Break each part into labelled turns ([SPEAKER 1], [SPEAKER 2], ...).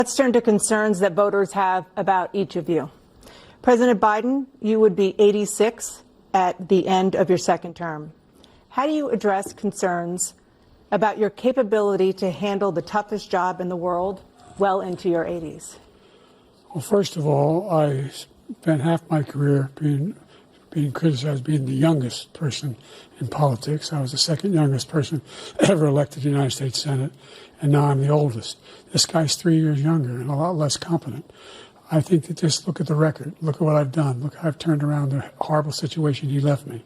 [SPEAKER 1] Let's turn to concerns that voters have about each of you. President Biden, you would be 86 at the end of your second term. How do you address concerns about your capability to handle the toughest job in the world well into your 80s?
[SPEAKER 2] Well, first of all, I spent half my career being criticized as being the youngest person in politics. I was the second youngest person ever elected to the United States Senate, and now I'm the oldest. This guy's 3 years younger and a lot less competent. I think that just look at the record. Look at what I've done. Look how I've turned around the horrible situation he left me.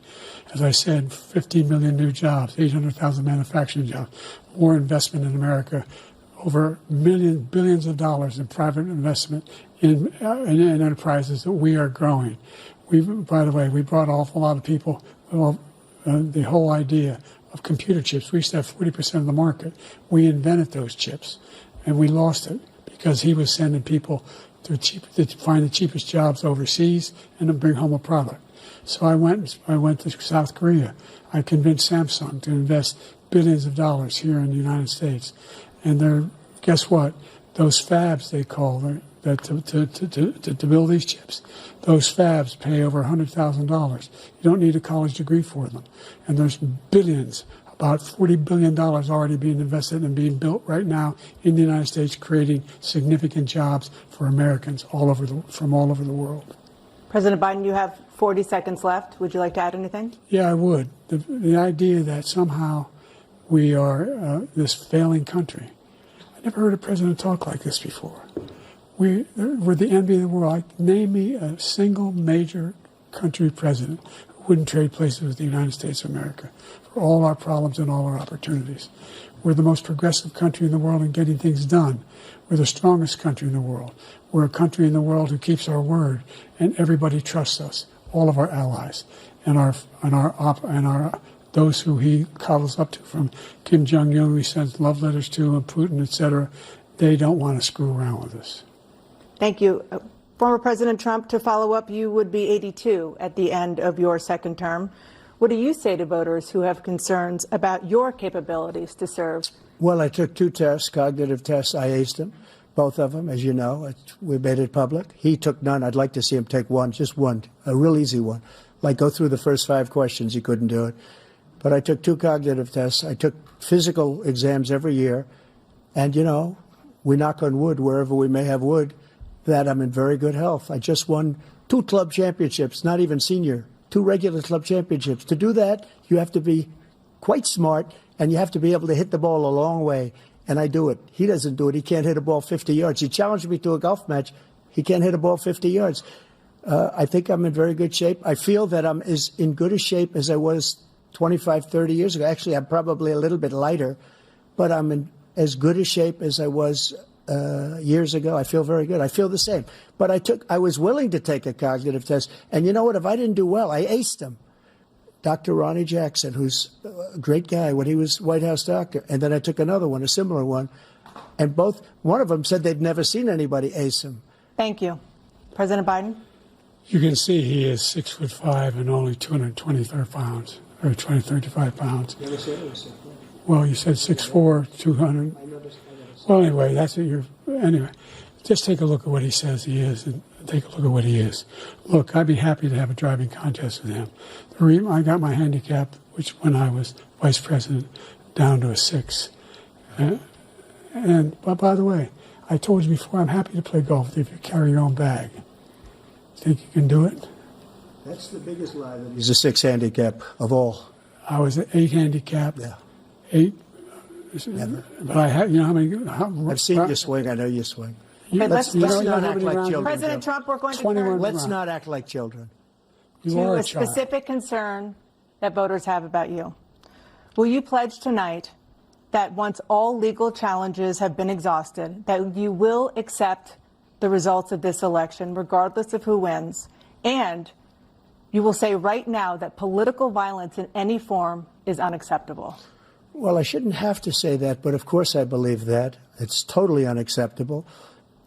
[SPEAKER 2] As I said, 15 million new jobs, 800,000 manufacturing jobs, more investment in America, over billions of dollars in private investment in enterprises that we are growing. By the way, we brought an awful lot of people, the whole idea of computer chips. We used to have 40% of the market. We invented those chips, and we lost it because he was sending people to find the cheapest jobs overseas and to bring home a product. So I went to South Korea. I convinced Samsung to invest billions of dollars here in the United States. And guess what? Those fabs, they call them, to build these chips, those fabs pay over $100,000. You don't need a college degree for them. And there's billions, about $40 billion already being invested and being built right now in the United States, creating significant jobs for Americans from all over the world.
[SPEAKER 1] President Biden, you have 40 seconds left. Would you like to add anything?
[SPEAKER 2] Yeah, I would. The idea that somehow we are this failing country. I never heard a president talk like this before. We're the envy of the world. Name me a single major country president who wouldn't trade places with the United States of America for all our problems and all our opportunities. We're the most progressive country in the world in getting things done. We're the strongest country in the world. We're a country in the world who keeps our word, and everybody trusts us, all of our allies, and those who he cuddles up to, from Kim Jong-un, who he sends love letters to, and Putin, etc. They don't want to screw around with us.
[SPEAKER 1] Thank you. Former President Trump, to follow up, you would be 82 at the end of your second term. What do you say to voters who have concerns about your capabilities to serve?
[SPEAKER 3] Well, I took 2 tests, cognitive tests. I aced them, both of them, as you know. We made it public. He took none. I'd like to see him take one, just one, a real easy one. Like go through the first 5 questions. He couldn't do it. But I took 2 cognitive tests. I took physical exams every year. And, you know, we knock on wood wherever we may have wood, that I'm in very good health. I just won 2 club championships, not even senior, 2 regular club championships. To do that, you have to be quite smart, and you have to be able to hit the ball a long way. And I do it. He doesn't do it. He can't hit a ball 50 yards. He challenged me to a golf match. He can't hit a ball 50 yards. I think I'm in very good shape. I feel that I'm as in good a shape as I was 25, 30 years ago. Actually, I'm probably a little bit lighter, but I'm in as good a shape as I was years ago. I feel very good. I feel the same. But I was willing to take a cognitive test. And you know what? If I didn't do well, I aced them. Dr. Ronnie Jackson, who's a great guy when he was White House doctor. And then I took another one, a similar one. And one of them said they'd never seen anybody ace him.
[SPEAKER 1] Thank you. President Biden?
[SPEAKER 2] You can see he is 6'5" and only 223 pounds, or 235 pounds.
[SPEAKER 3] You never said it was 6'4".
[SPEAKER 2] Well, you said 6'4", 200. Well, anyway, anyway, just take a look at what he says he is and take a look at what he is. Look, I'd be happy to have a driving contest with him. The reason I got my handicap, which when I was vice president, down to a 6. But by the way, I told you before, I'm happy to play golf with you if you carry your own bag. Think you can do it?
[SPEAKER 3] That's the biggest lie. He's a 6 handicap of all.
[SPEAKER 2] I was an 8 handicap.
[SPEAKER 3] Yeah.
[SPEAKER 2] 8.
[SPEAKER 3] Never.
[SPEAKER 2] But I had, you know how many?
[SPEAKER 3] I've seen you swing. I know you swing.
[SPEAKER 1] Let's
[SPEAKER 3] not act like children.
[SPEAKER 1] President Trump, we're going to turn
[SPEAKER 3] Let's not act like children.
[SPEAKER 1] to a specific concern that voters have about you. Will you pledge tonight that once all legal challenges have been exhausted, that you will accept the results of this election, regardless of who wins, and you will say right now that political violence in any form is unacceptable?
[SPEAKER 3] Well, I shouldn't have to say that, but of course I believe that. It's totally unacceptable.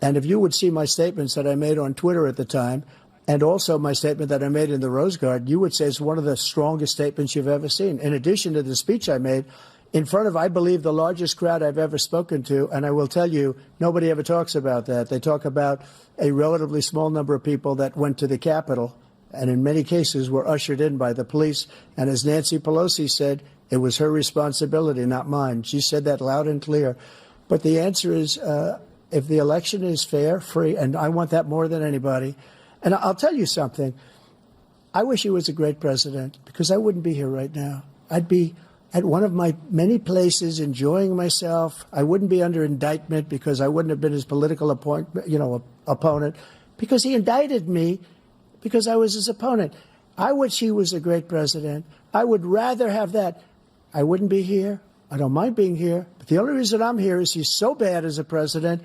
[SPEAKER 3] And if you would see my statements that I made on Twitter at the time, and also my statement that I made in the Rose Garden, you would say it's one of the strongest statements you've ever seen. In addition to the speech I made in front of, I believe, the largest crowd I've ever spoken to. And I will tell you, nobody ever talks about that. They talk about a relatively small number of people that went to the Capitol and in many cases were ushered in by the police. And as Nancy Pelosi said, it was her responsibility, not mine. She said that loud and clear. But the answer is, if the election is fair, free, and I want that more than anybody. And I'll tell you something. I wish he was a great president, because I wouldn't be here right now. I'd be at one of my many places enjoying myself. I wouldn't be under indictment because I wouldn't have been his political opponent, because he indicted me because I was his opponent. I wish he was a great president. I would rather have that. I wouldn't be here. I don't mind being here. But the only reason I'm here is he's so bad as a president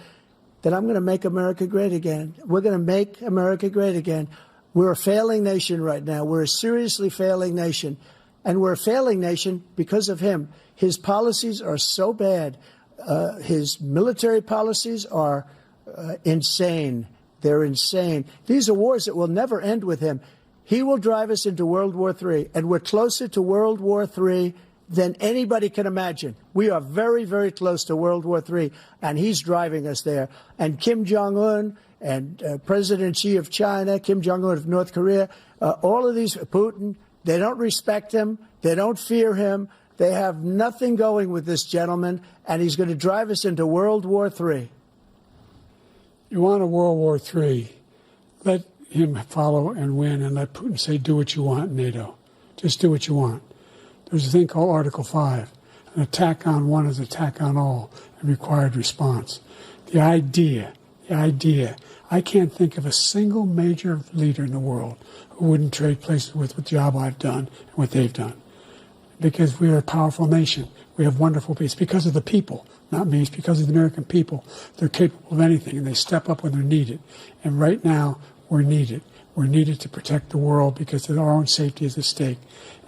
[SPEAKER 3] that I'm going to make America great again. We're going to make America great again. We're a failing nation right now. We're a seriously failing nation. And we're a failing nation because of him. His policies are so bad. His military policies are insane. They're insane. These are wars that will never end with him. He will drive us into World War III, and we're closer to World War III than anybody can imagine. We are very, very close to World War III, and he's driving us there. And Kim Jong-un and President Xi of China, Kim Jong-un of North Korea, all of these, Putin, they don't respect him. They don't fear him. They have nothing going with this gentleman, and he's going to drive us into World War III.
[SPEAKER 2] You want a World War III, let him follow and win, and let Putin say, do what you want, NATO. Just do what you want. There's a thing called Article 5. An attack on one is an attack on all, and required response. The idea, I can't think of a single major leader in the world who wouldn't trade places with the job I've done and what they've done. Because we are a powerful nation. We have wonderful people. It's because of the people, not me. It's because of the American people. They're capable of anything, and they step up when they're needed. And right now, we're needed. We're needed to protect the world because our own safety is at stake.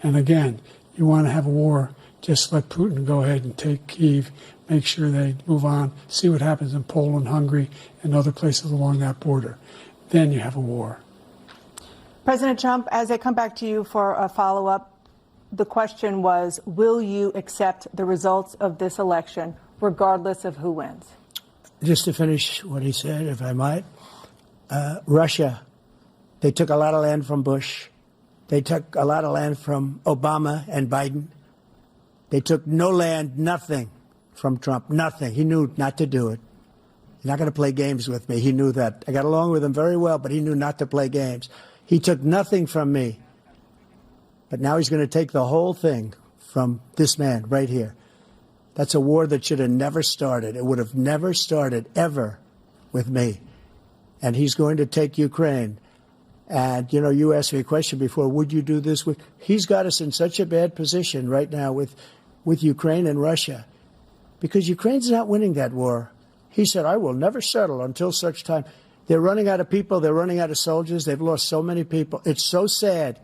[SPEAKER 2] And again, you want to have a war, just let Putin go ahead and take Kyiv, make sure they move on, see what happens in Poland, Hungary, and other places along that border. Then you have a war.
[SPEAKER 1] President Trump, as I come back to you for a follow-up, the question was, will you accept the results of this election, regardless of who wins?
[SPEAKER 3] Just to finish what he said, if I might, Russia, they took a lot of land from Bush. They took a lot of land from Obama and Biden. They took no land, nothing from Trump, nothing. He knew not to do it. He's not going to play games with me. He knew that. I got along with him very well, but he knew not to play games. He took nothing from me. But now he's going to take the whole thing from this man right here. That's a war that should have never started. It would have never started ever with me. And he's going to take Ukraine. And, you know, you asked me a question before, would you do this with? He's got us in such a bad position right now with Ukraine and Russia, because Ukraine's not winning that war. He said, I will never settle until such time. They're running out of people. They're running out of soldiers. They've lost so many people. It's so sad.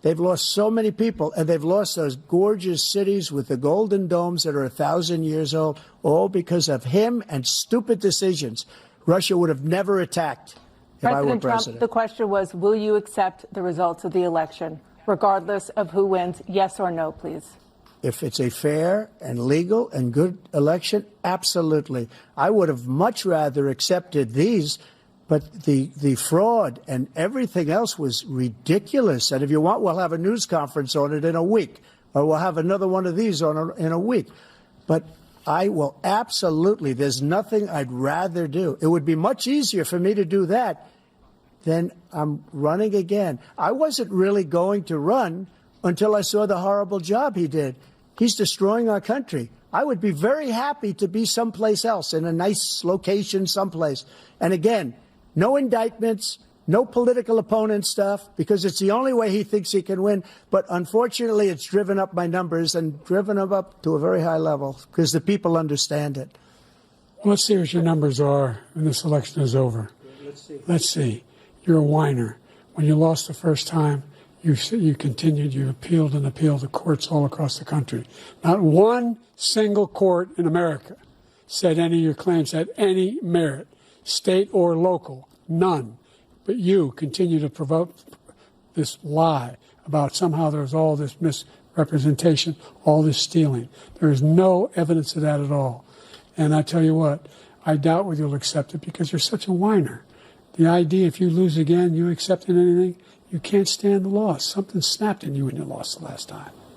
[SPEAKER 3] They've lost so many people, and they've lost those gorgeous cities with the golden domes that are 1,000 years old, all because of him and stupid decisions. Russia would have never attacked if I were president.
[SPEAKER 1] President Trump, the question was, will you accept the results of the election, regardless of who wins? Yes or no, please.
[SPEAKER 3] If it's a fair and legal and good election, absolutely. I would have much rather accepted these. But the fraud and everything else was ridiculous. And if you want, we'll have a news conference on it in a week, or we'll have another one of these in a week. But I will absolutely, there's nothing I'd rather do. It would be much easier for me to do that than I'm running again. I wasn't really going to run until I saw the horrible job he did. He's destroying our country. I would be very happy to be someplace else, in a nice location someplace. And again, no indictments, no political opponent stuff, because it's the only way he thinks he can win. But unfortunately, it's driven up my numbers and driven them up to a very high level because the people understand it.
[SPEAKER 2] Well, let's see what your numbers are when this election is over. Let's see. You're a whiner. When you lost the first time, you continued, you appealed and appealed to courts all across the country. Not one single court in America said any of your claims had any merit. State or local, none. But you continue to provoke this lie about somehow there's all this representation, all this stealing. There is no evidence of that at all. And I tell you what, I doubt whether you'll accept it because you're such a whiner. The idea, if you lose again, you accepting anything, you can't stand the loss. Something snapped in you when you lost the last time.